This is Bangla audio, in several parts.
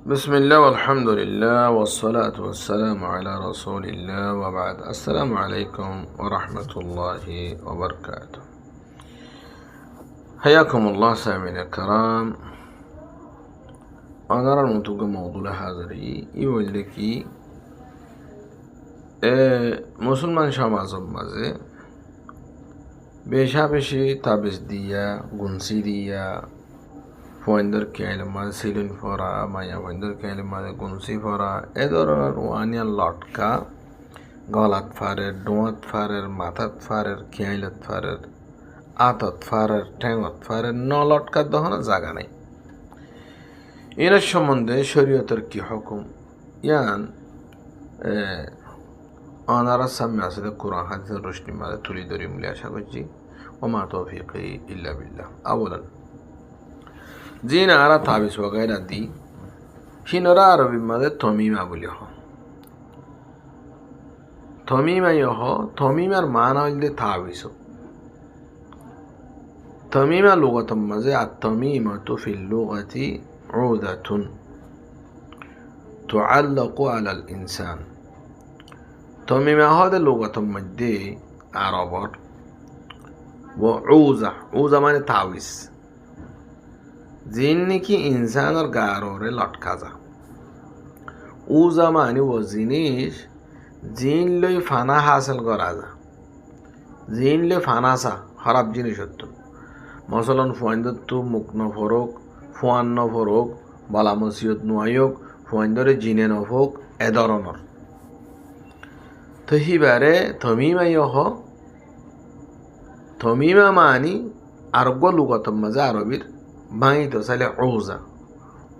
بسم الله والحمد لله والصلاة والسلام على رسول الله وبعد السلام عليكم ورحمة الله وبركاته. حياكم الله سامعين الكرام. أنا أرى المنطقة موضوع هذا يقول لك মুসলমান সমাজের মাঝে বেশা বেশি তাবিজ দিয়া গুনসি দিয়া ফয়েন্দর কেলে মাঝে সিলিন ফরা মায়া ফয়েন্দর কেলে মাঝে গুনসি ফরা এ ধরনের ওয়ানিয়া লটকা গলাত ফারের ডোঁয়াত ফারের মাথাত ফারের খেয়াইলত ফারের আতত ফারের ঠ্যাঙত ফারের ন লটকার দহনা জায়গা নেই। এর সম্বন্ধে শরীয়তের কি হুকুম ইয়ান অনারার সামনে আসলে কোরআন হাদিসের রোশনি মাঝে তুলি ধরি বলে আশা করছি। ওমা তৌফিকি ইল্লা বিল্লাহ। আবুলান জিন আরা তাবিজ ওগাইরা দি হিনরা আরবি মাঝে তমিমা বলে তমিমাই তমিমার মানা হইলে তাবিজ। তমিমা লুগাতের মাঝে আত-তামিমাতু ফিল লুগাতি উদাতুন তুআল্লাকু আলাল ইনসান। তমিমা হদে লুগাতের মধ্যে আরবর উজা মানে তাবিজ জিন নাকি ইনসানের গাররে লটকা যা। উজা মানে ও জিনিস জিন লই ফানা হাসিল করা যা। জিন লই ফানাসা খারাপ জিনিস হতো মসলন ফুয়াইন্দু মুখ নফরক ফুয়ান নফরক বালা মসিয়ত নুয়াইক ফুয়াইন্দরে জিনে নফক এ ধরনের। তো হিবারে তমিমা মানি আরোগ্য লুগতম মাঝে আরবির বাঙিত চাইলে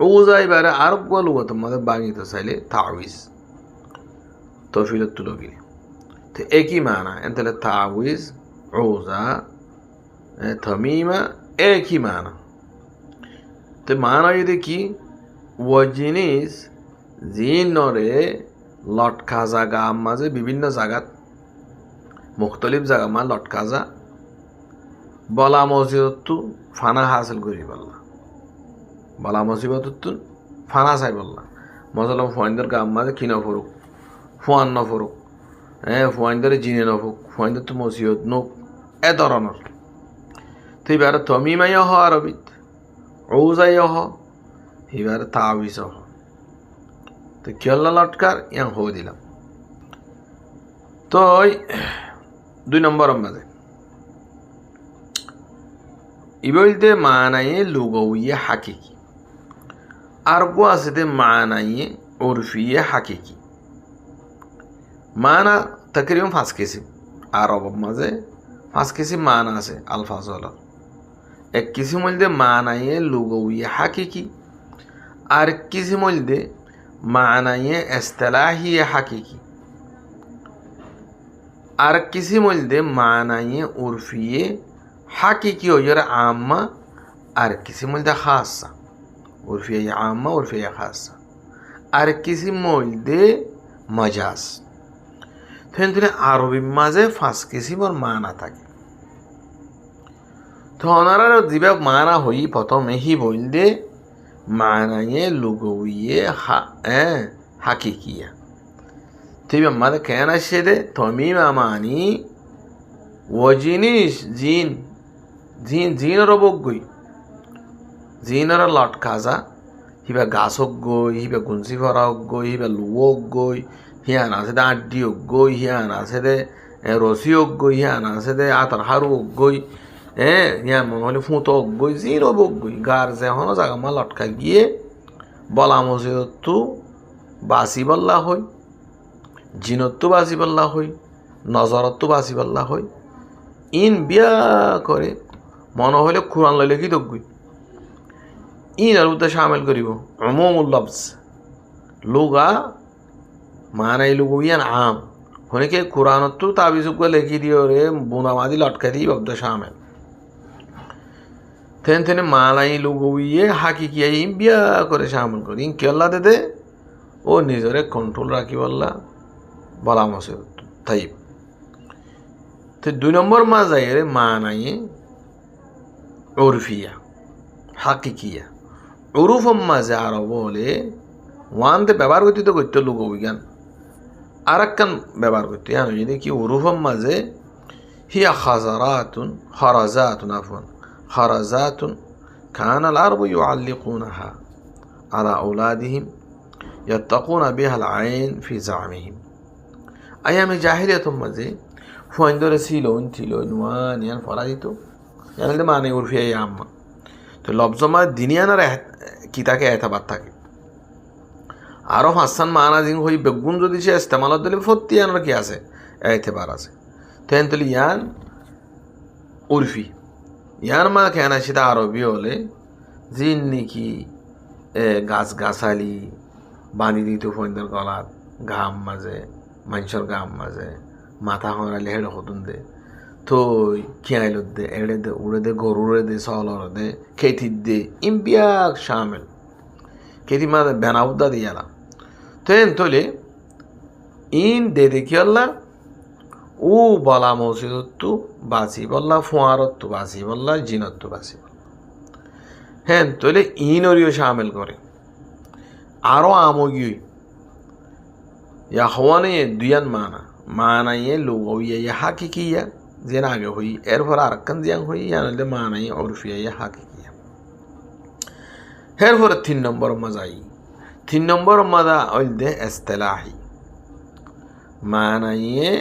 ওজা এবারে আরোগ্য লুগতম মাঝে বাঙিত চাইলে তাবিজ তফিলত তুলো গিয়ে। তো একই মানা এনতাহলে তাবিজ ওজা তমিমা একই মানা। তো মানা যদি কি ও জিনিস জিনরে লটকা জাগা মাঝে বিভিন্ন জায়গাত মুখতলিফ জায়গা মা লটকা যা বলা মসজিদতু ফানা হাসিল করি পারলা বলা মসজিদতু ফানা চাই পারলা মসলম ফুয়াইন্দর গাম মাঝে কি নফরুক ফুয়ান নফরুক ফুয়াইন্দরে জিনে নফুক ফুয়াইন্দর তো মসজিদ নোক এ ধরনের। তো এবার তমিমাই আরবিত ওজাই এবার তাবিজ তো কেল্লা লটকার ইয়াং হো দিলাম। তো 2 নম্বরের মাঝে ইবলতে মানায়ে লুগাউইয়ে হাকিকি আর গো আছে মানায়ে উরফিয়ে হাকিকি। মানা তকরিবান 5 কিসিম আরব মাঝে 5 কিসিম মানা আছে আলফাজ হলো। এক কিসিম হইলে মানায়ে লুগাউইয়ে হাকিকি আর কিসিম হইলে মানায়ে ইসতিলাহিয়ে হাকিকি আর কিসিম হইলে মানায়ে উরফিয়ে হাকিকি হইয়ার আম্মা আর কিসিম হইলে খাসা উরফিয়া আম্মা উরফিয়া খাসা আর কিসিম হইলে মজাজ। তো আরবি মাঝে 5 কিসিমর মানা থাকে। তো ওনারা দিবা মানা হই প্রথমে হি বললে মানায়ে লুগাউইয়ে হাকিকিয়া। তো এবার মাঝে কেন আসছে তমিমা মানি ও জিনিস জিনর বগই জিনর লটকা যা হিবা গাছ হোক গই হিবা গুনসি ভরা হোক গই হিবা লুয়ো হোক গই হিয়ান আছে দে আড্ডি হোক গই হিয়ান আছে দে রসি হোক গই হিয়ান আছে দে আতার হারু হোক গই হিয়ান মনে হলে ফুঁতো হোক গই জিন হোক গই গার যে হনো জাগা মা লটকা গিয়ে বলা মসজিদতো বাসি বল্লা হই জিনতো বাসি বল্লা হই নজরতো বাসি বল্লা হই ইন বিয়া করে মনে হইলে কোরআন লইলে কি দগুই ইন আর উদ্দেশ্য শামিল করিব উমুমুল লফজ লুগা মানাই লুগুইয়ান আম হনেকে কোরআনতো তাবিজ লেখি দিও রে বুনামাদি লটকা দিই উদ্দেশ্য শামিল তেনে মালাই লুগুইয়ে হাকিকিয়া ইন বিয়া করে শামিল করি in Qila they O নিজরে control রাখি বলা মসজিদ তাই। তো 2 নম্বর মাজায়ের মানায়ে উরফিয়া হাকিকিয়া উরুফম মাঝে আরব বলে ওয়ানতে ব্যবহার করতে তো করতে লোক বিজ্ঞান আর একখান ব্যবহার করতে যদি কি উরুফম মাঝে হিয়া খাজারাতুন খরাজাতুন আফওয়ান খরাজাতুন কান আল আরবু ইউআল্লিকুনাহা আলা আওলাদিহিম ইয়াত্তাকুনা বিহাল আইন ফি জামিহিম আয়ামে জাহিলিয়াতুম মাঝে ফুয়াইন্দরে সিলোন থিলোন ওয়ান ইয়ান ফরা দিত জানলে মানে উরফিয়া আম্মা তো লফজমা দিনিয়ানার কিতাকে এতাবাদ থাকে আরও হাসান মানা জিং হই বেগুন যদি সে ইস্তেমালত দিলে ফত্তি আনার কি আছে এতেবার আছে তেন তুলি ইয়ান উরফি ইয়ান মা কেন সেটা আরবি হলে জিন নাকি গাছ গাছালি বাঁধি দিত ফোনদের গলাত ঘাম মাঝে মানুষের ঘাম মাঝে মাথা হরালে হেড়ে হতুন দে থই খেয়াইলত দে এড়ে দে উড়ে দে গরুরে দে সলর দে খেতির দে ইম্পিয়াক শামিল খেতি মাঝে বেনাউদ্দা দিয়ালা তেন তোলে ইন দে দেখি আল্লাহ ও বলা মসজিদত্তু বাসি বললা ফোয়ারত্তু বাসি বললা জিনত্তু বাসি বললা হ্যাঁ তোলে ইনরিও শামিল করে আরও আমগিয়ে ইয়া হওয়ানে দুয়ান মানা ইয়ে লুগবিয়া ইয়া হাকিকিয়া যেন আগে হই এরপর আরেকখান জিয়াং হই ইয়ানলে মানা ইয়ে উরফিয়া ইয়া হাকিকিয়া এরপর 3 নম্বর মজাই 3 নম্বর মজা ওইদে ইস্তিলাহি মানা ইয়ে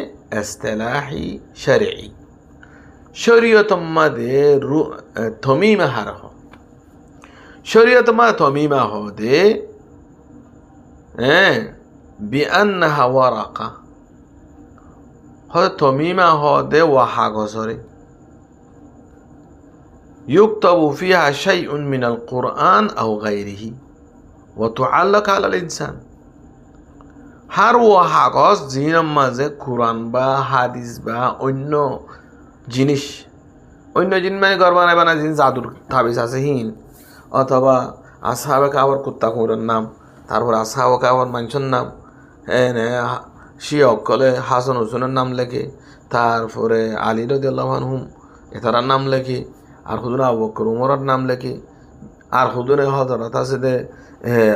ইস্তিলাহি শরঈ শরীয়ত মধ্যে তমিমা হারহ শরীয়ত মধ্যে তমিমা হদে بأنها ورقة هذا تميمة هذا وحاجة يكتب فيها شيء من القرآن أو غيره وتعلق على الإنسان هر وحاجة زين مازه قرآن با حديث با অন্য জিনিস অন্য জিন মানে গরবানা বানা জিন জাদুর তাবিজ আছে হিন অথবা আসহাবে কাবার কুত্তা কোরআন নাম তারপর আসহাবে কাবার মানুষের নাম শিয়কলে হাসান হুসেনের নাম লেখে তারপরে আলী রাদিয়াল্লাহু আনহুম এতারার নাম লেখে আর হুজুর আবু বকর উমরের নাম লেখে আর হুজুরে হযরত আছে দে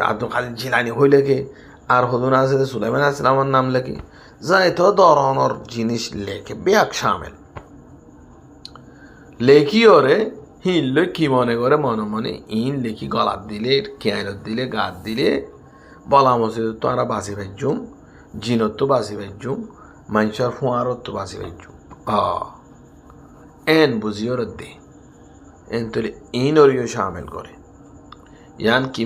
আব্দুল কাদের জিলানী হই লেখে আর হুজুর আছে দে সুলাইমান আলাইহিস সালামের নাম লেখে যাই তো ধরনের জিনিস লেখে বেয়াক শামিল লেখি ওরে হিল কি মনে করে মনে মনে ইন লেখি গলাত দিলে কেয়ালত দিলে গাত দিলে বলা মসজিদ তো আমরা বাসি ভাইজুম জিনত তো বাসি ভাইজুম মানুষের ফুয়ারত তো বাসি ভাইজুম এন বুঝিওর দে এন তোলে ইন ওরিও শামিল করে ইয়ান কি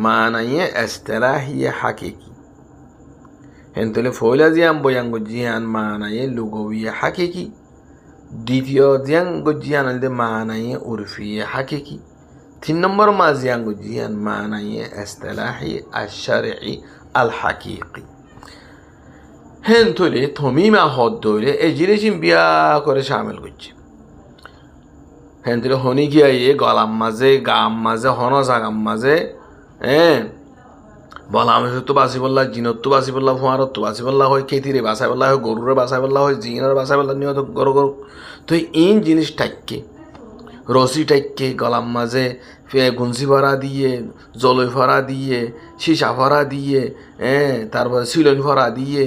মানা ইয়ে ইস্তিলাহিয়ে হাকিকি এন তোলে ফয়লা জিয়াম বয়াঙ্গ জিয়ান মানা ইয়ে লুগবিয়ে হাকিকি দ্বিতীয় জিয়াঙ্গ জিয়ান আলদে মানা ইয়ে উরফিয়ে হাকিকি 3 নম্বর মাজিয়াঙ্গ জিয়ান মানা ইয়ে ইস্তিলাহি আশ-শারঈ আল-হাকিকি হেন তোলে তমিমা হদ দইলে এই জিনিস বিয়া করে শামিল করছে হেন তোলে হনি গিয়া ইয়ে গলাম মাঝে গাম মাঝে হন জাগাম মাঝে বলা আমি তো বাসি বললা জিনত তো বাসি বললা ফুয়ারত তো বাসি বললা হয় খেতিরে বাসায় বললা হয় গরুরে বাসায় বললা হয় জিনের বাসায় বললা নিয়ত গরু গরু তো ইন জিনিস টাইককে রসি টাইককে গলাম মাঝে গুনসি ভরা দিয়ে জলই ভরা দিয়ে সীসা ভরা দিয়ে তারপরে সিলন ভরা দিয়ে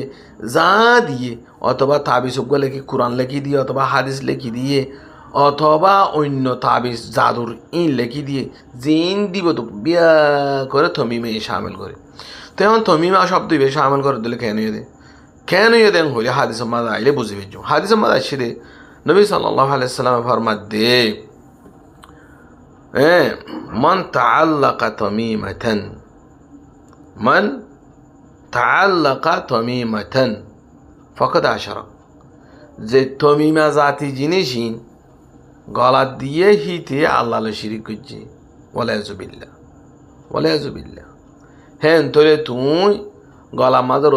যা দিয়ে অথবা তাবিজ লেখি কোরআন লেখি দিয়ে অথবা হাদিস লেখি দিয়ে অথবা অন্য তাবিজ জাদুর ইন লেখি দিয়ে জিন দিব তো বিয়া করে তমিমে শামিল করে তো এখন তমিমা শব্দ শামিল করে দিলে কেন ইয়ে দেন হইলে হাদিসের মাঝে আইলে বুঝে পেয়েছ হাদিসের মাঝে আসছে দে নবী সাল্লাল্লাহু আলাইহি সাল্লামের ফরমাত দে من تعلق تميمة فقد أشرك যে তমিমা জাতি জিনিসই গলা দিয়ে হিতে আল্লাহ শিরিক করছে ওয়ালাইয়াজুবিল্লাহ হ্যাঁ তোরে তুই গলার মাঝে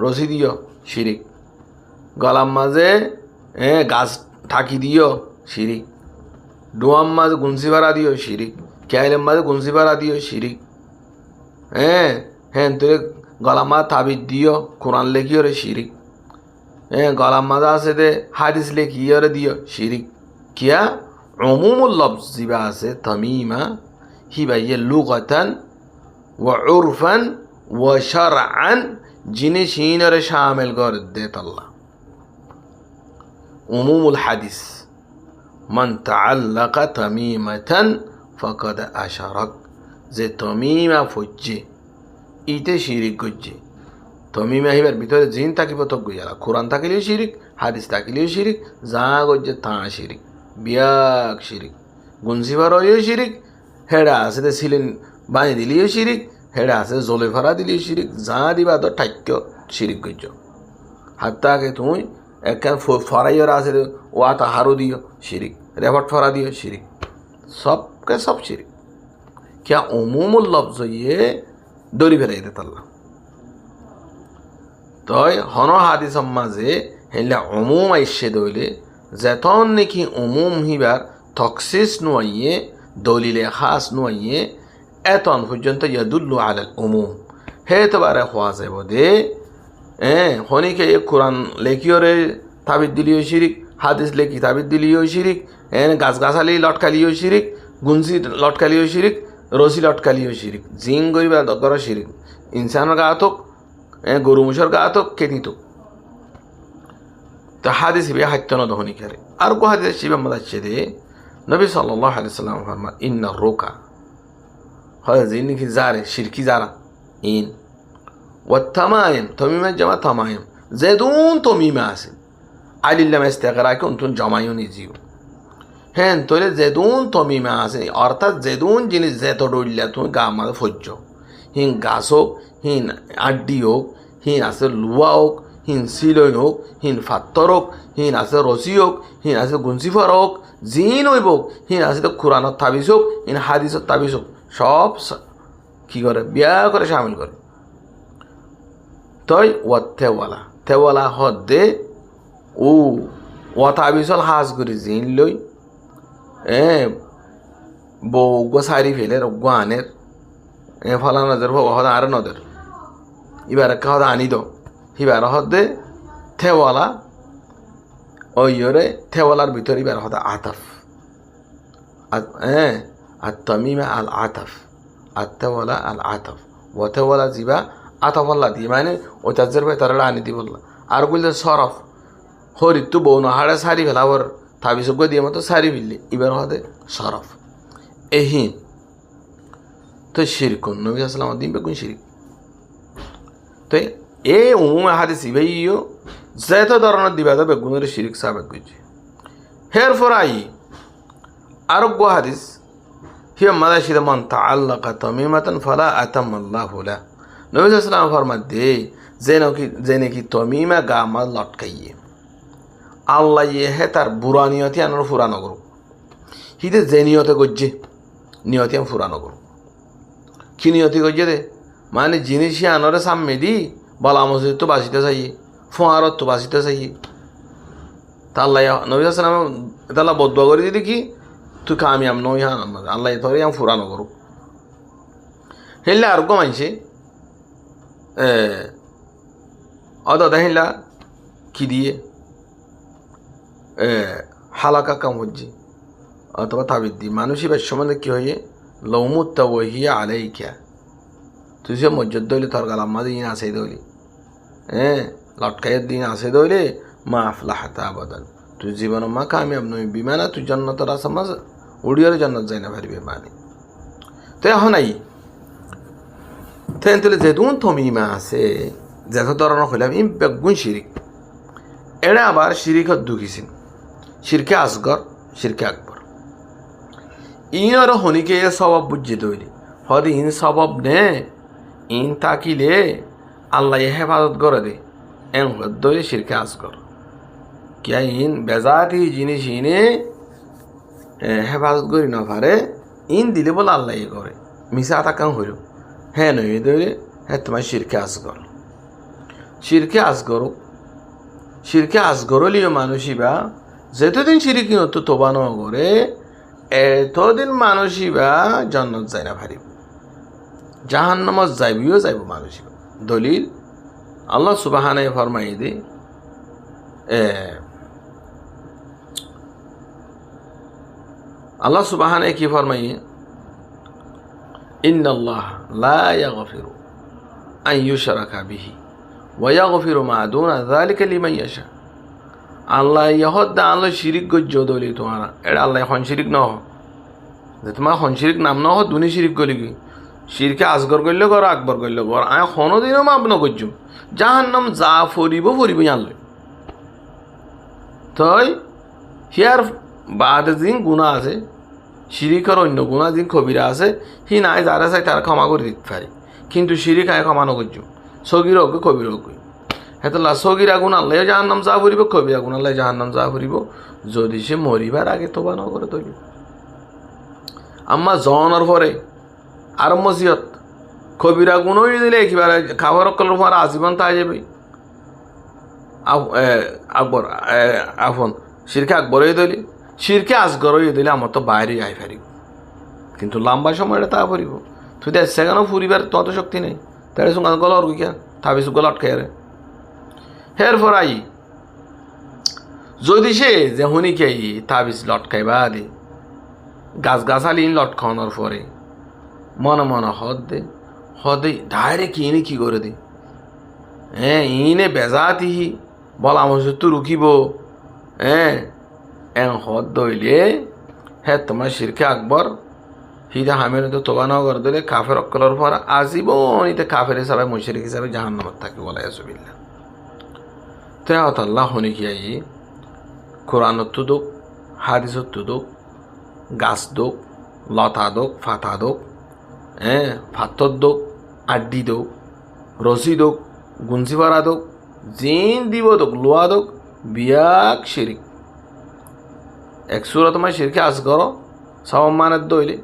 রশি দিও শিরিক গলার মাঝে গাছ ঠাকি দিও শিরিক ডোয়াম মাঝে গুনসি ভাড়া দিও শিরিক ক্যাইলের মাঝে গুনসি ভাড়া দিও শিরিক হ্যাঁ তোরে গলার মাঝে তাবিজ দিও কোরআন লেখিও রে শিরিক গলার মাঝে আছে দে হাদিস লেখিও রে দিও শিরিক কিয়া উমুমুল লফজ জিবা আছে তমিমা হিবা ইয়ে লুগাতান व उर्फन व शरअन जिन्हें शीनर शामिल कर देता अल्लाह उमूमुल हदीस मन तअल्लक़ तमीमतन फ़क़द अशरक जे तमीमा फुज्जे इते शिरिक गुज्जे तमीमा हिबार भितरे जिन ताकिब तो गुजारा कुरान ताकिलियो शिरिक हादिस ताकिलियो शिरिक जा गुज्जे ता शिरिक बियाक शिरिक गुनसिबारयो शिरिक हेडा आसे सिलिन बानी दिलियो शिरिक हेडा आसे जले फरा दिलियो शिरिक जा दिबा तो ठाक्यो शिरिक गुज्जो हात्ता के तुम एक फराइयर आसे वाता हारो दियो शिरिक रेवट फरा दियो शिरिक सब के सब शिरिक क्या उमूमुल लफ्ज़ ये दौरी फेराई देता अल्लाह तो हनो हादिस माजे हेला उमूम आइशे दौले जेतन नेकी उमूम हिबार तखसिस नुआइये दलिले खास नुआइये एतन पर्यन्त यदुल्लु आलाल उमूम हे तबारे ख्वा जाबो दे हनी के कुरान लेखियोरे ताबिद दिलियो शिरिक हादिस लेखि ताबिद दिलियो शिरिक गाछ गाछाली लटकालियो शिरिक गुंसी लटकालियो शिरिक रसी लटकालियो शिरिक जिंग गरिबा दगर शिरिक इंसान गातक गरु मुसर गातक केतितो तो हादिस बे हत्तन दहनी करे और को हादिस शिबा मदाचे दे नबी सल्लल्लाहु अलैहि वसल्लम फरमा इन्ना रुका हजिन की जारे शिरकी जारा इन والتمائم تميمة جمع تمائم زيدون تميمة أصل علي لما استغراك أنتم جمعيون يجيو هن تولي زيدون تميمة أصل أرتاد زيدون جنس زيتو رولياتون قامل فجو هن غاسوك هن عديوك هن أصل لواوك هن سيلونوك هن فاتروك هن أصل رسيوك هن أصل غنسيفاروك زين ويبوك هن أصل قرآن التابيسوك هن حديث التابيسوك সব কি করে বিয়া করে শামিল করে তই ওয়াতেওয়ালা তেওয়ালা হদে ও ওয়াতাবিসল হাজ করে জিন লই বউ গোসারি ফেলের গানের ফলা নজর হদা আর নজর এবার হদা আনি দো এবার হদে তেওয়ালা ওইরে তেওয়ালার ভিতরে এবার হদা আতফ التميمة العطف التولى العطف وتولى زيبا عطف الله دي يعني وتجربة ترى عن دي والله أرجل الصرف هو رتو بونا هذا ساري فلاور تابي سبقة دي ما تو ساري بيلي إبر هذا صرف إهين تو شركون النبي صلى الله عليه وسلم بيكون شرك تو إيه عموما هذا سيبيو زيتا دارنا دي بعدا بيكون الشرك سابق كوجي هير فراي أرجو حديث هي مداشيد من تعلق تميمة فلا أتم الله له نبي صلى الله عليه وسلم فرمت دي زينو کی تميمة قامل لٹکئیے الله یہ تر برا نیتی انر فرا نگرو هیده زینیوته گجه نیتی هم فرا نگرو کی نیتی گجه ده মানে জিনিসি আনরে সামনে দি বলা মসজিদ তো বাসিতে চাইয়ে ফোঁয়ারত তো বাসিতে চাইয়ে তা আল্লাহ নবী সাল্লাল্লাহু আলাইহি ওয়াসাল্লাম তাআলা বদদুয়া করে দিদি কি tu kaamiyam no ya Allah ya tori yang furano guru hilla argo manche ada dahilla kidiye halaka kam hojji অথবা তাবিদ দি মানুষই বেশ সম্বন্ধে কি হয়ে লৌমুত তাওহিয়া আলাইকা তুই যে মসজিদ দইলে তোর গালাম মাঝে দিন আসে দইলি লটকাইয়ের দিন আসে দইলে মা আফলাহাতা আবাদান তুই জীবন মা কামিয়াব নই বিমানা তুই জান্নাতের আসামাজ উড়িয়ার জান্নাত যাই না পারিবে মানে তো এখন আই তেন তুলে যেদুন তমিমা আছে যেত ধরনের হইলাম ইম বেগুন শিরিক এরা আবার শিরিকত ঢুকিছেন শিরকে আসগর শিরকে আকবর ইনর হনিকে স্বভাব বুঝে দইলি হদি ইন স্বভাব নে ইন তাকিলে আল্লাহ হেফাজত করে দে এন দইলে শিরকে আসগর কিয়া ইন বেজাতি জিনিস ইনে হেফাজত করি না পারে ইন দিলে বলে আল্লাহ করে মিশা তাকাং হইল হ্যাঁ নই দইলে হ্যাঁ তোমার শিরকে আসগর শিরকে আসগরলিও মানুষই বা যেতদিন শিরিকি নতো তোবা ন করে এতদিন মানুষই বা জান্নাত যায় না পারিব জাহান্নামত যাইবিও যাইব মানুষই দলিল আল্লাহ সুবহানাহু ফরমাই দে আল্লাহ সুবহানাহু কি ফরমাই ইন্নাল্লাহ লা ইয়াগফিরু আন ইউশরাকা বিহি ওয়া ইয়াগফিরু মা দুনা যালিকা লিমান ইয়াশা। আল্লাহ ইহদ আল্লাহ শিরিক গজ্জ দলি তোমারা এটা আল্লাহ এখন শিরিক নহ যে তোমার এখন শিরিক নাম নহ দুনি শিরিক গলি কি শিরকে আসগর করলে কর আকবর করলে কর আয় কোনোদিনও মাপ ন করছুম জাহান্নাম যা ফরিব ফরিব জানলে তই হিয়ার বাদে দিন গুণা আছে শিরিকের অন্য গুণা দিন কবিরা আছে হি নাই যারা চাই তারা ক্ষমা করে দিতে পারে কিন্তু শিরিক আয় ক্ষমা ন করছুম সগির হোক কবির হোক হেতলা সগির আগুন আল্লাহ জাহান্নাম যা ফুরিব কবির আগুন আল্লাহ জাহান্নাম যা ফুরিব যদি সে মরিবার আগে তোবা ন করে তৈরি আম্মা জনের পরে আর মসজিদ কবিরা গুণ দিলে একেবারে খাবার কলর পর আজীবন তাই যাবে আকবর আফন শিরকে আকবরই দিলি শিরকে আসগরই দিলে আমার তো বাইরে আই ফারিব কিন্তু লম্বা সময়টা তা ফুরিব তুই দেখ সেখানেও ফুরিবার তত শক্তি নেই তাহলে সঙ্গে গল আর গিয়া থাবিস গল আটকে রে হের পর আই যদি সে যে হুনিকে তাবিজ লটকাইবা দি গাছ গাছালি লটকানোর পরে মনে মনে হদে ডাইরেক্ট ইনে কি করে দি হ্যাঁ ইনে বেজাতিহি বল আমার তো রুকিব হ্যাঁ হদ দইলে হ্যাঁ তোমার শিরকে আকবর হিদা হামের তো তোবা ন করে দিলে কাফের অক্কলের পর আজীবন ইতে কাফের হিসাবে মুশরিক হিসাবে জাহান্নামত থাকে বলা ইয়াসুবিল্লাহ তেহত আল্লাহ শুনি কি আই কোরআনত দোক হাদিসত দোক গাছ দোক লতা দোক ফাতা দোক ফাতর দোক আড্ডি দোক রসি দোক গুঞ্চিপাড়া দোক জিন দিব দোক লোয়া দোক বিয়াক শিরিক এক সুরত মাই শিরকে আসগর সমানের দইলে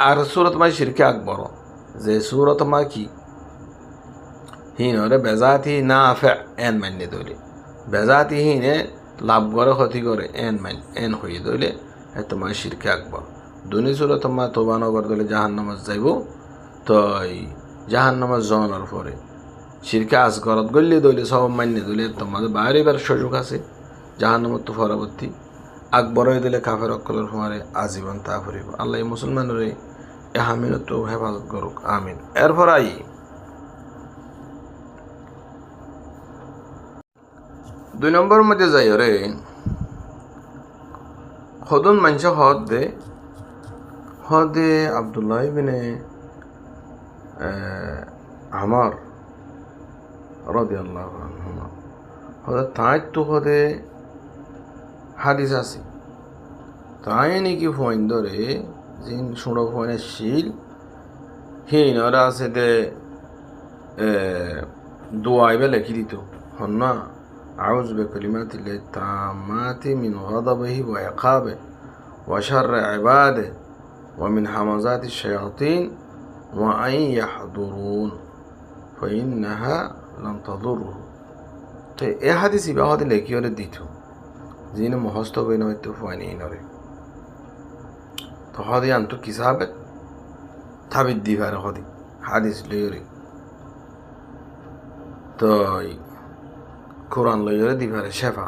আর সুরত মাই শিরকে আকবর যে সুরত মা কি হিনরে বেজাতি না ফে এন মান্য দইলে বেজাতি হিনে লাভ করে ক্ষতি করে এন হয়ে দইলে তোমার শিরকে আকবর দুনি সুরে তোমার তোবা নগর দলে জাহান্নামত যাইব তো জাহান্নামত জনের পরে শিরকে আসগরত গল্লি দইলে সব মান্য দইলে তোমাদের বাইরেবার সুযোগ আছে জাহান্নামত তো পরবর্তী আকবর হয়ে দিলে কাফের অক্কলের ফোয়ারে আজীবন তা ফুরিব আল্লাহ মুসলমানের এ হামিনত হেফাজত করুক আমিন। এরপর আই দুই নম্বর মধ্যে যাই রে হদুন মানুষ হদে আব্দুল্লাহ বিনে আমার রাদিয়াল্লাহু আনহু হদে তাই তো হদে হাদিস আছে তাই নাকি ফোন ধরে জিন শুনো ফোনের শিল হিনরা আছে দে দোয়াইবে লেখি দিত হন না أعوذ بكلمات الله التامات من غضبه وعقابه وشر عباده ومن همزات الشياطين وأن يحضرون فإنها لن تضره তো এ হাদিস ইবাহতে লেখি ওরে দিত যিনি মুখস্থ করে নয়তো ফাইনি নরে তো হদি আনতো কিসাবে থাবিত দিবার হদি হাদিস লইরে তো কোরআন লইরে দিবারে শেফা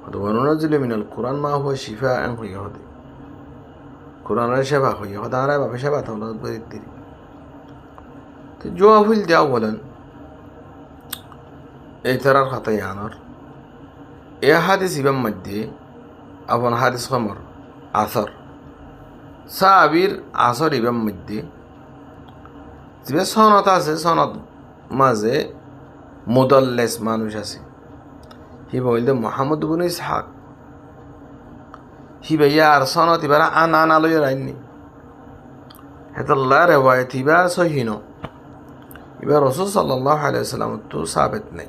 হতো ওয়ানুনাজ্জিলু মিনাল কোরআন মা হুয়া শিফাআন হইয়া হদি কোরআনের শেফা হইয়া হদা আর বাবা শেফা তো হলো বরিত্তি তো জওয়াবুল দাও বলেন এই তারার খাতায় আনার এ হাদিস ইবাম মধ্যে আপন হাদিস খমর আসর সাহাবির আসর ইবাম মধ্যে যে সনত আছে সনত মাঝে মুদাল্লেস মানুষ আছে হি বলতে মোহাম্মদ ইবনে ইসহাক হি ভাইয়া আর সনত এবার আনা লইয়া রাইনি হেতাল্লাহ রেওয়ায়ত ইবা সহিন এবার রাসূল সাল্লাল্লাহু আলাইহি ওয়াসাল্লাম তো সাবিত নাই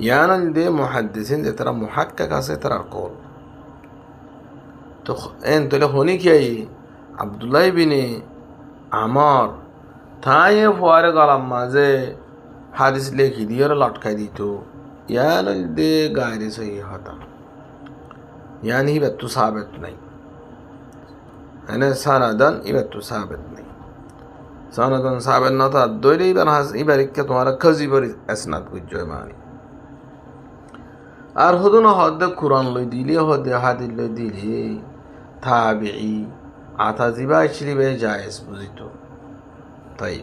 ইয়ান দে মুহাদ্দিসিন যে তারা মুহাক্কিক আছে তারা কল তো এন তোলে হনি কি আব্দুল্লাহ ইবনে আমর তাই ফোয়ারে গলাম মাঝে হাদিস লেখি দিয়ে লটকাই দিত ইয়ান দে গায়রে সহি হতা ইয়ান হি বাতু সাবিত নাই এনে সানাদান ইবাতু সাবিত নাই সানাদান সাবিত না তা দইলে ইবার হাস ইবারিকে তোমারা খজিবর আসনাদ গুজয় মানি আর হদুন হদ কোরআন লই দিলে হদে হাদিস লই দিলে তাবিঈ আতা জিবা আইছিলি বে জায়েজ বুঝিত তাই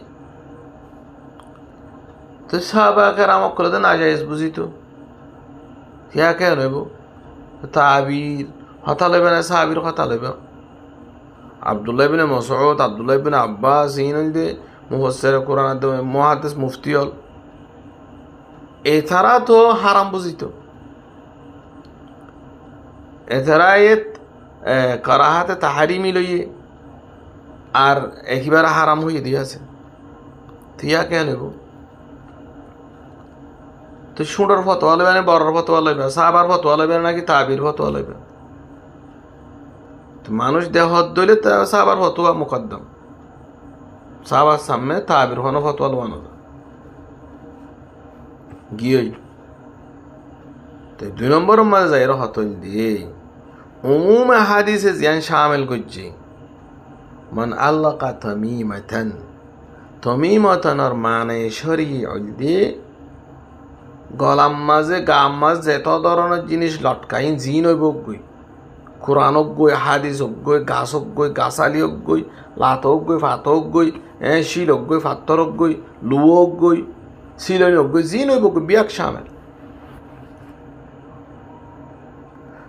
তো সাহাবা কেরামক করে তো না জায়েজ বুঝিত ইয়া কে লইব তাবির হতা লইবে না সাহাবির কথা লইব আব্দুল্লাহ ইবনে মাসউদ আব্দুল্লাহ ইবনে আব্বাস ইনদে মুফাসসির কোরআন মুহাদ্দিস মুফতি হল এছাড়া তো হারাম বুঝিত এছাড়া করাহাতে তাহারিমি লইয়ে আর একেবারে হারাম হয়ে দিয়েছে থিয়া কে নেব তো সুন্দর ফতোয়া লইবে না বড়র ফতোয়া লইবে সাহাবার ফতোয়া লইবে নাকি তাবির ফতোয়া লইবে মানুষ দেহ দইলে সাহাবার ফতোয়া মুকদ্দম সাহাবার সামনে তাবির হন ফতোয়া লওয়ানো গিয়েই তো 2 নম্বর মাঝে যাই হতন দিয়ে উমুম হাদিসে জিয়ান শামিল করছে মান আল্লাকা তামিমাতান তামিমাতানের মানে শরীয়ত দিয়ে গলাম মাঝে গাম মাঝে যত ধরনের জিনিস লটকাই জিন হইব গই কোরআন হোক গই হাদিস হোক গই গাছ হোক গই গাছালি হোক গই লাত হোক গই ফাত হোক গই শিল হোক গই ফাত্তর হোক গই লু হোক গই সিলনি হোক গই জিন হইব গই বিয়াক শামিল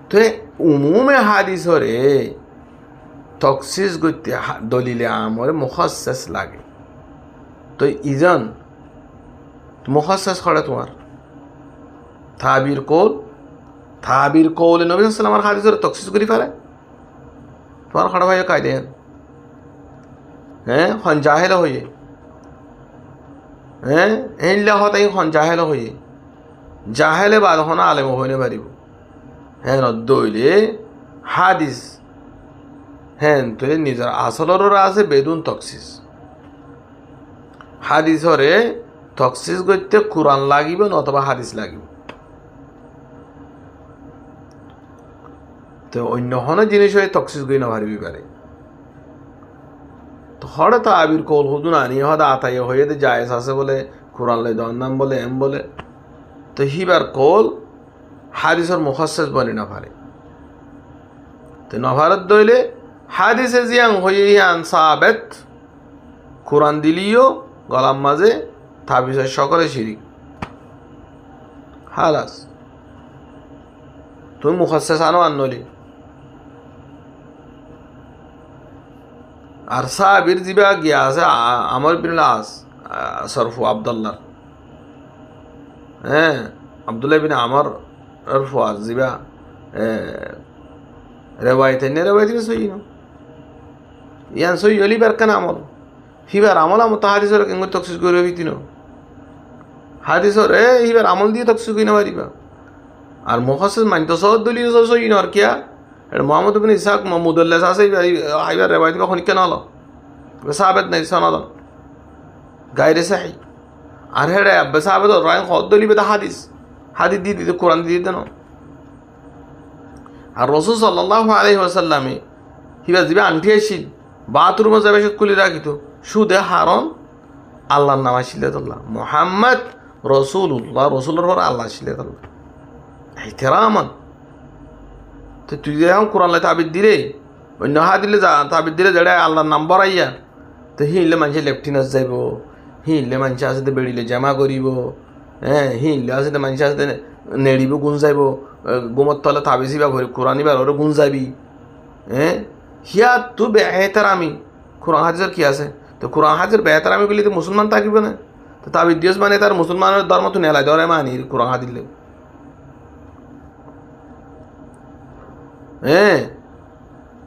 তো উমুমে হাদিস হরে তকসিস করতে দলিলে আমরে মুখাসসাস লাগে তো ইজন মুখাসসাস করে তোমার তাবির কৌল নবী সাল্লাল্লাহু হাদিস হরে তকসিস করি ফেলে তোমার খড়া ভাই কাই দেন হন জাহেল হয়ে এইলা হতাই হন জাহেল হয়ে জাহেলে বাদ হন আলেম হইনে পারিব দইলে হাদিস তোলে নিজের আসলর আছে বেদুন তকসিস হাদিস হরে তকসিস করতে কোরআন লাগিব নতবা হাদিস লাগিব তো অন্য হন জিনিস হয়ে তকসিস করি না পারিবি পারে তো হরে তো আবির কৌল হুদুন আনি হদ আতাই হয়ে জায়েজ আছে বলে কোরআন লাই দন নাম বলে এম বলে তো হিবার কৌল হাদিসের মুখাসসাস বলে না পারে তো নভারত দইলে হাদিসে জিয়াং হয়ে ইয়ান সাবেত কোরআন দিলিও গলাম মাঝে তাবিজের সকলে শিরিক হালাস তুমি মুখাসসাস আনো আনলি আর সাহাবীর জিবা গিয়া আছে আমর বিন আস সরফু আব্দুল্লাহ আব্দুল্লাহ বিন আমর ফুয়াজ জিবা রেওয়ায়ত সই ন ইয়ান সই অলি বার কেন আমল হিবার আমল আমল তো হাদিসর কেন তকসিস করে হইতিন হাদিসর হিবার আমল দিয়ে তকসিস কই না পারিবা আর মুখাসসাস মানতো সদ দলিল সই ন আর কিয়া মোহাম্মদ ইবনে ইসহাক মুদল্লাস আছে হিবার রেওয়ায়ত কখন কেন হলো সাহাবাত নাই সনদ গায়রে সহি আর হেডে আব্বা সাহাবাত রায় খদ দলিল বে হাদিস হাদিস দিয়ে দিতে কোরআন দিয়ে দিতে না আর রাসূল সাল্লাল্লাহু আলাইহি ওয়াসাল্লামে হিবা জিবা আনটি আসিল বাথরুমে যাবে সে খুলে রাখিত সুদে হারাম আল্লাহর নাম আসিলাতুল্লাহ মুহাম্মদ রাসূলুল্লাহ রাসূলের পর আল্লাহ আসিলাতুল্লাহ ইহতিরামান তো তুই যখন কোরআন লাই তাবিদ দিলে অন্য হাদিলে যা তাবিদ দিলে যেটা আল্লাহর নাম বড়াইয়া তো হিলে মানুষে লেফটিনাস যাইব হিলে মানুষে আসতে বেড়িলে জামা করিব হিলে আসতে মানুষে আসতে নেড়িব গুণ যাইব গোমর তলে তাবিজিবা ভরি কোরআনি বার ওরে গুণ যাবি হিয়া তু বেহেতারামি কোরআন হাদিসের কি আছে তো কোরআন হাদিসের বেহেতারামি বলি তো মুসলমান থাকিব না তো তাবিদ দিয়স মানে তার মুসলমানের ধর্ম তো নেলাই ধরে মানি কোরআন হাদিলে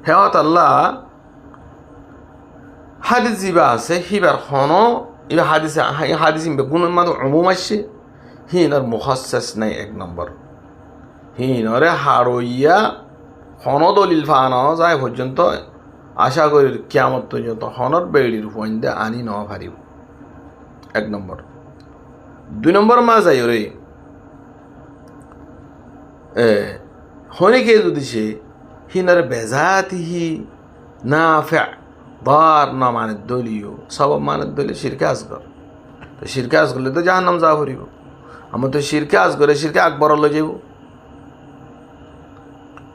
হেওয়াত আল্লাহ হাদিস জিবা আছে হিবার হন এবার হাদিস গুণ মানে অমুম আসছে হিনার মুখাসসাস নাই 1 নম্বর হিনরে হারইয়া হন দলিল ফানো যায় পর্যন্ত আশা করি কিয়ামত পর্যন্ত হনর বেড়ির পয়েন্টে আনি ন পারিব 1 নম্বর 2 নম্বর মা যাই রে হনিকে যদি সে হিনার বেজাতিহি নাফে বার না মানে দলীয় সব মানে দলীয় শিরকে আসগর তো শিরকে আসগরলে তো জাহান্নাম যা ভরিব আমার তো শিরকে আসগরে শিরকে আকবর লো যাব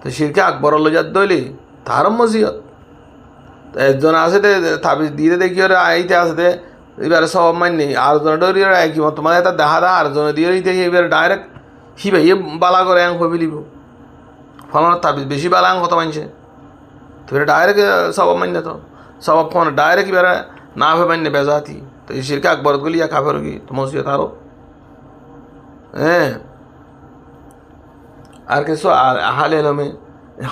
তো শিরকে আকবর লো যাত দলি তার মজিয়ত একজন আছে দে তাবিজ দিয়ে দেখি ওরা আইতে আছে দে এবারে সব মান্য আর জন ডরি ওরা একই মত মানে এটা দেখা দা আর জন দিয়ে দেখি এবারে ডাইরেক্ট হিবে ইয়ে বালা করে অঙ্ক বিলিব ফলানোর তাবিজ বেশি বালা অঙ্ক তো মানছে তো এটা ডাইরেক্ট সব মান্য তো সব ফোন ডাইরেক্ট এবারে না হবে মান্য বেজাতি তো এই শিরকে আকবর গুলি ইয়া কাফের কি তো মসজিদ আরো হ্যাঁ আর কিছু আহাল এলমে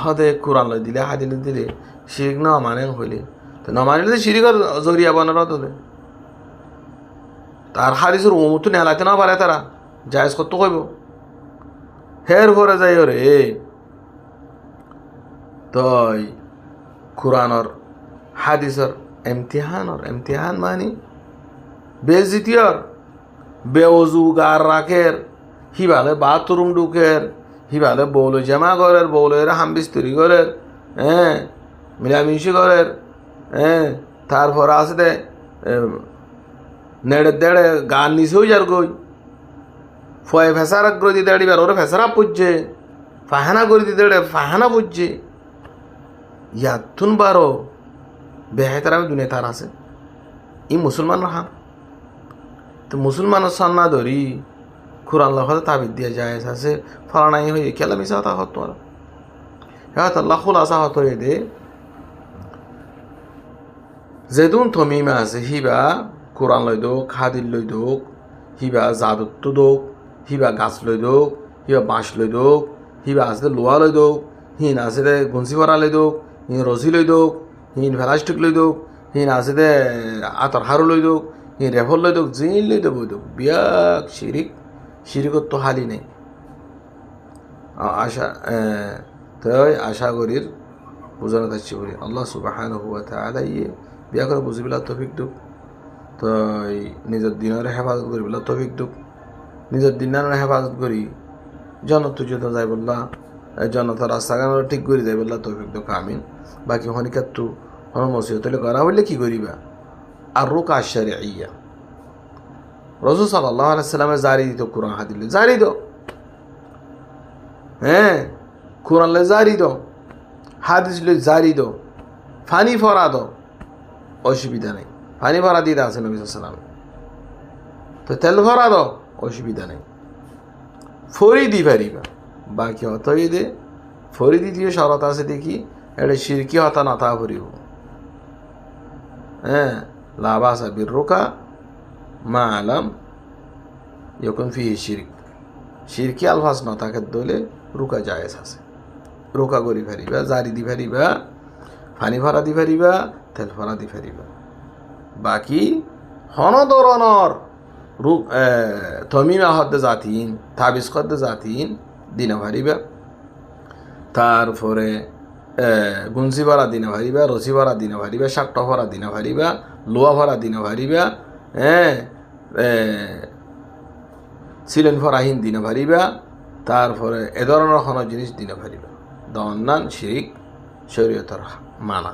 হদে কোরআন দিলে হাদিল দিলে শিরিক না মানে হইলে তো না মানিলে শিরিকর জরিয়া বানার তো তার হাদিসের উমুতু নেলাইতে না পারে তারা জায়েজ করতে কইব হের ভরে যাই রে তই কোরআনর হাদিসর এমতিহান মানি বেজিতিয়র বেওজু গার রাখের হিবালে বাথরুম ঢুকের হিবালে বৌল জামা করের বৌলের হামবিস্তরি করের হ্যাঁ মিলামিশি করের হ্যাঁ তারপর আছে দে নেড়ে দেড়ে গান নিচেও যার গই ফয়ে ফেসারা করে দিতে এবার ওরা ফেসারা পুজছে ফাহানা করে দিতে ফাহানা পুজছে ইয়াতুন বারো বেহেতার আমি দুনিয়া তার আছে ই মুসলমানের হাম তো মুসলমানের সান্না ধরি কোরআন লফাতে তাবিদ দিয়ে যায় আছে ফলানাই হয়ে খেলা মিশা তা হতো আর হ্যাঁ আল্লাহ খুলাসা হতো দে যেদুন থমিমা আছে হিবা কোরআন লই দোক হাদিল লই দোক হিবা জাদুত্ব দোক হিবা গাছ লই দোক হিবা বাঁশ লই দোক হিবা আছে লোহা লই দোক হিন আছে দে গুঞ্চি ভরা লই দোক হিন রসি লই দোক হিন প্লাস্টিক লই দোক হিন আছে দে আতর হারু লই দোক হিন রেফল লই দোক জিন লই দেব দোক বিয়াক শিরিকত তো হালি নেই আশা তাই আশা করির বোঝানো থাকছি বলি আল্লাহ সুবহানাহু ওয়া তাআলা ইয়ে বিয়া করে বুঝিবিলা তৌফিক দুক তো নিজের দিনের হেফাজত করিবিলা তৌফিক দুক নিজের দিনের হেফাজত করি জনত যত যাই বললা জনতার রাস্তাঘাট ঠিক করে যাই বললা তৌফিক দুক আমিন বাকি হনিকাত্তু মসজিদ করা হইলে কি করিবা আর রুক আশারিয়া রাসূল সাল্লাল্লাহু আলাইহি সাল্লামের জারি দিত কোরআন হাদিস জারি দো হ্যাঁ কোরআন লে জারি দো হাদিস লে জারি দো ফানি ফরা দো অসুবিধা নেই পানি ভরা দিয়ে আছে নবী সাল্লাম তো তেল ভরা দো অসুবিধা নেই ফরি দি পারিবা বাকি অতই দে ফরি দ্বিতীয় শরত আছে দেখি এটা শিরকি হতা না তা ভরিব হ্যাঁ লাবাসা বির রোকা মা আলাম যখন ফি শিরকি আলফাজ না থাকে দলে রুকা জায়েজ আছে রোকা করি ফারিবা জারি দি ফারিবা পানি ভরা দি ফারিবা তেল ভরা দি ফারিবা বাকি হন ধরনের তমিমা হদ্দে জাতিন তাবিজ হদ্দে জাতিন দিনা ভারিবা তারপরে গুঞ্জি ভরা দিনা ভারিবা রসি ভরা দিনা ভারিবা সাপটা ভরা দিনা ভারিবা লোয়া ভরা দিনা ভারিবা হ্যাঁ সিলেন ভরাহীন দিনা ভারিবা তারপরে এ ধরনের কোনো জিনিস দিনা ভারিবা দন্নান শিরিক শরীয়তের মানা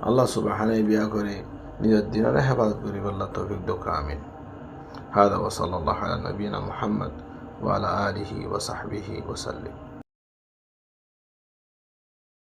আল্লাহ সুবহানাহু বিয়া করে নিজের দিনের হেফাজত করি আল্লাহ তৌফিক দোকা আমিন হাদা ওয়া সাল্লাল্লাহু আলা নবিয়িনা মুহাম্মদ ওয়া আলা আলিহি ওয়া সাহবিহি ওয়া সাল্লাম